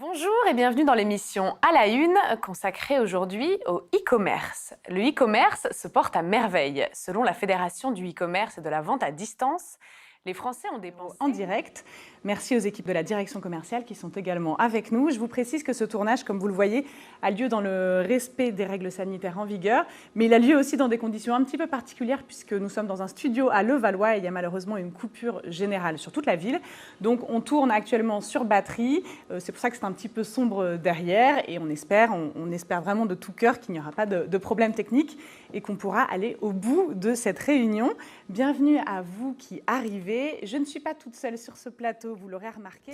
Bonjour et bienvenue dans l'émission À la Une consacrée aujourd'hui au e-commerce. Le e-commerce se porte à merveille. Selon la Fédération du e-commerce et de la vente à distance, les Français ont dépensé en direct. Merci aux équipes de la direction commerciale qui sont également avec nous. Je vous précise que ce tournage, comme vous le voyez, a lieu dans le respect des règles sanitaires en vigueur, mais il a lieu aussi dans des conditions un petit peu particulières puisque nous sommes dans un studio à Levallois et il y a malheureusement une coupure générale sur toute la ville. Donc on tourne actuellement sur batterie, c'est pour ça que c'est un petit peu sombre derrière et on espère vraiment de tout cœur qu'il n'y aura pas de problème technique et qu'on pourra aller au bout de cette réunion. Bienvenue à vous qui arrivez. Je ne suis pas toute seule sur ce plateau, vous l'aurez remarqué.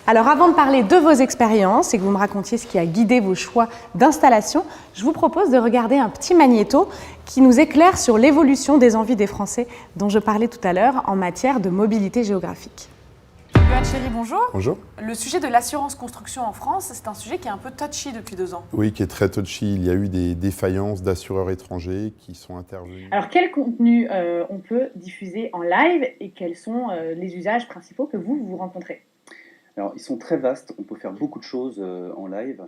Alors avant de parler de vos expériences et que vous me racontiez ce qui a guidé vos choix d'installation, je vous propose de regarder un petit magnéto qui nous éclaire sur l'évolution des envies des Français dont je parlais tout à l'heure en matière de mobilité géographique. Yoann Chéry, bonjour. Bonjour. Le sujet de l'assurance construction en France, c'est un sujet qui est un peu touchy depuis 2 ans. Oui, qui est très touchy. Il y a eu des défaillances d'assureurs étrangers qui sont intervenus. Alors, quel contenu on peut diffuser en live et quels sont les usages principaux que vous rencontrez? Alors, ils sont très vastes. On peut faire beaucoup de choses en live.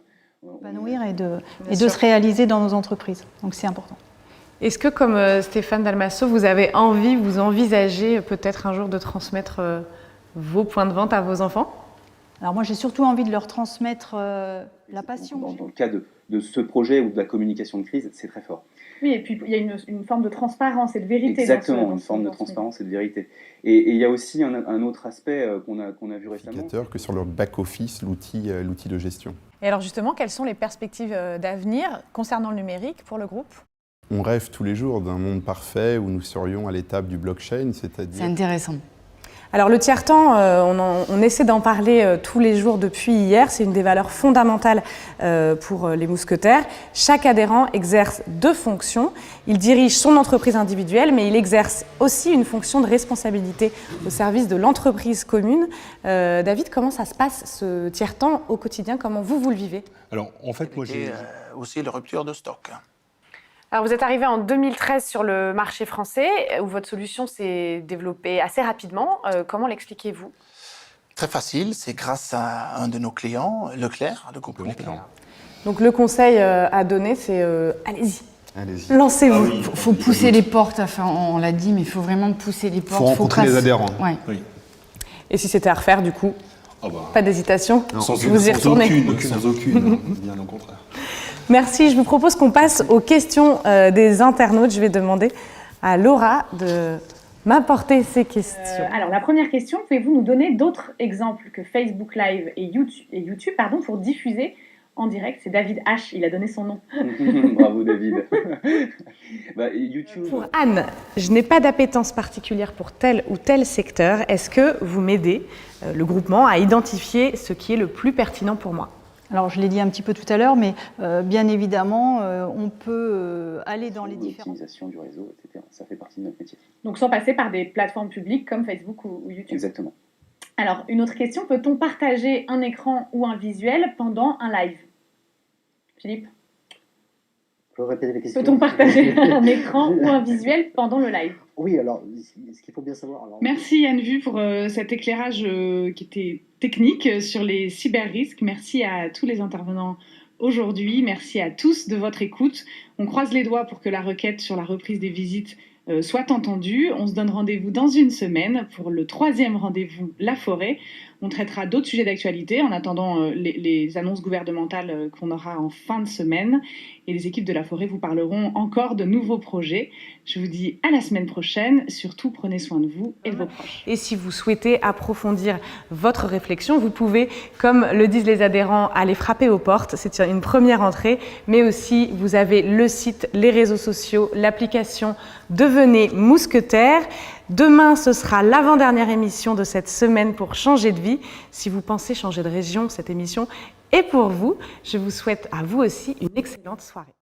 Épanouir et de se réaliser dans nos entreprises. Donc, c'est important. Est-ce que, comme Stéphane Dalmasso, vous avez envie, vous envisagez peut-être un jour de transmettre vos points de vente à vos enfants? Alors moi, j'ai surtout envie de leur transmettre la passion. Dans le cas de ce projet ou de la communication de crise, c'est très fort. Oui, et puis il y a une forme de transparence et de vérité. Exactement, une forme de transparence et de vérité. Et il y a aussi un autre aspect qu'on a vu récemment. Que sur leur back-office, l'outil de gestion. Et alors justement, quelles sont les perspectives d'avenir concernant le numérique pour le groupe? On rêve tous les jours d'un monde parfait où nous serions à l'étape du blockchain, c'est-à-dire... C'est intéressant. Alors le tiers-temps, on essaie d'en parler tous les jours depuis hier. C'est une des valeurs fondamentales pour les mousquetaires. Chaque adhérent exerce 2 fonctions. Il dirige son entreprise individuelle, mais il exerce aussi une fonction de responsabilité au service de l'entreprise commune. David, comment ça se passe ce tiers-temps au quotidien? Comment vous le vivez? Alors en fait, moi j'ai aussi la rupture de stock. Alors vous êtes arrivé en 2013 sur le marché français, où votre solution s'est développée assez rapidement. Comment l'expliquez-vous? Très facile, c'est grâce à un de nos clients, Leclerc, le groupe Leclerc. Donc le conseil à donner, c'est allez-y. Allez-y. Lancez-vous. Il faut pousser les portes, enfin, on l'a dit, mais il faut vraiment pousser les portes. Il faut rencontrer les adhérents. Ouais. Oui. Et si c'était à refaire, du coup, pas d'hésitation, Sans vous y retournez. Sans aucune, bien au contraire. Merci, je vous propose qu'on passe aux questions des internautes. Je vais demander à Laura de m'apporter ces questions. Alors, la première question, pouvez-vous nous donner d'autres exemples que Facebook Live et YouTube pour diffuser en direct? C'est David H, il a donné son nom. Bravo David. YouTube. Pour Anne, je n'ai pas d'appétence particulière pour tel ou tel secteur. Est-ce que vous m'aidez, le groupement, à identifier ce qui est le plus pertinent pour moi? Alors, je l'ai dit un petit peu tout à l'heure, mais bien évidemment, on peut aller dans les différents... L'optimisation du réseau, etc. Ça fait partie de notre métier. Donc, sans passer par des plateformes publiques comme Facebook ou YouTube. Exactement. Alors, une autre question, peut-on partager un écran ou un visuel pendant un live? Philippe? Faut répéter la question. Peut-on partager un écran ou un visuel pendant le live? Oui, alors, ce qu'il faut bien savoir... Merci Anne Vu pour cet éclairage qui était technique sur les cyber-risques. Merci à tous les intervenants aujourd'hui. Merci à tous de votre écoute. On croise les doigts pour que la requête sur la reprise des visites soit entendue. On se donne rendez-vous dans une semaine pour le 3e rendez-vous La Forêt. On traitera d'autres sujets d'actualité en attendant les annonces gouvernementales qu'on aura en fin de semaine. Et les équipes de La Forêt vous parleront encore de nouveaux projets. Je vous dis à la semaine prochaine. Surtout, prenez soin de vous et de vos proches. Et si vous souhaitez approfondir votre réflexion, vous pouvez, comme le disent les adhérents, aller frapper aux portes. C'est une première entrée. Mais aussi, vous avez le site, les réseaux sociaux, l'application Devenez mousquetaire. Demain, ce sera l'avant-dernière émission de cette semaine pour changer de vie. Si vous pensez changer de région, cette émission est pour vous. Je vous souhaite à vous aussi une excellente soirée.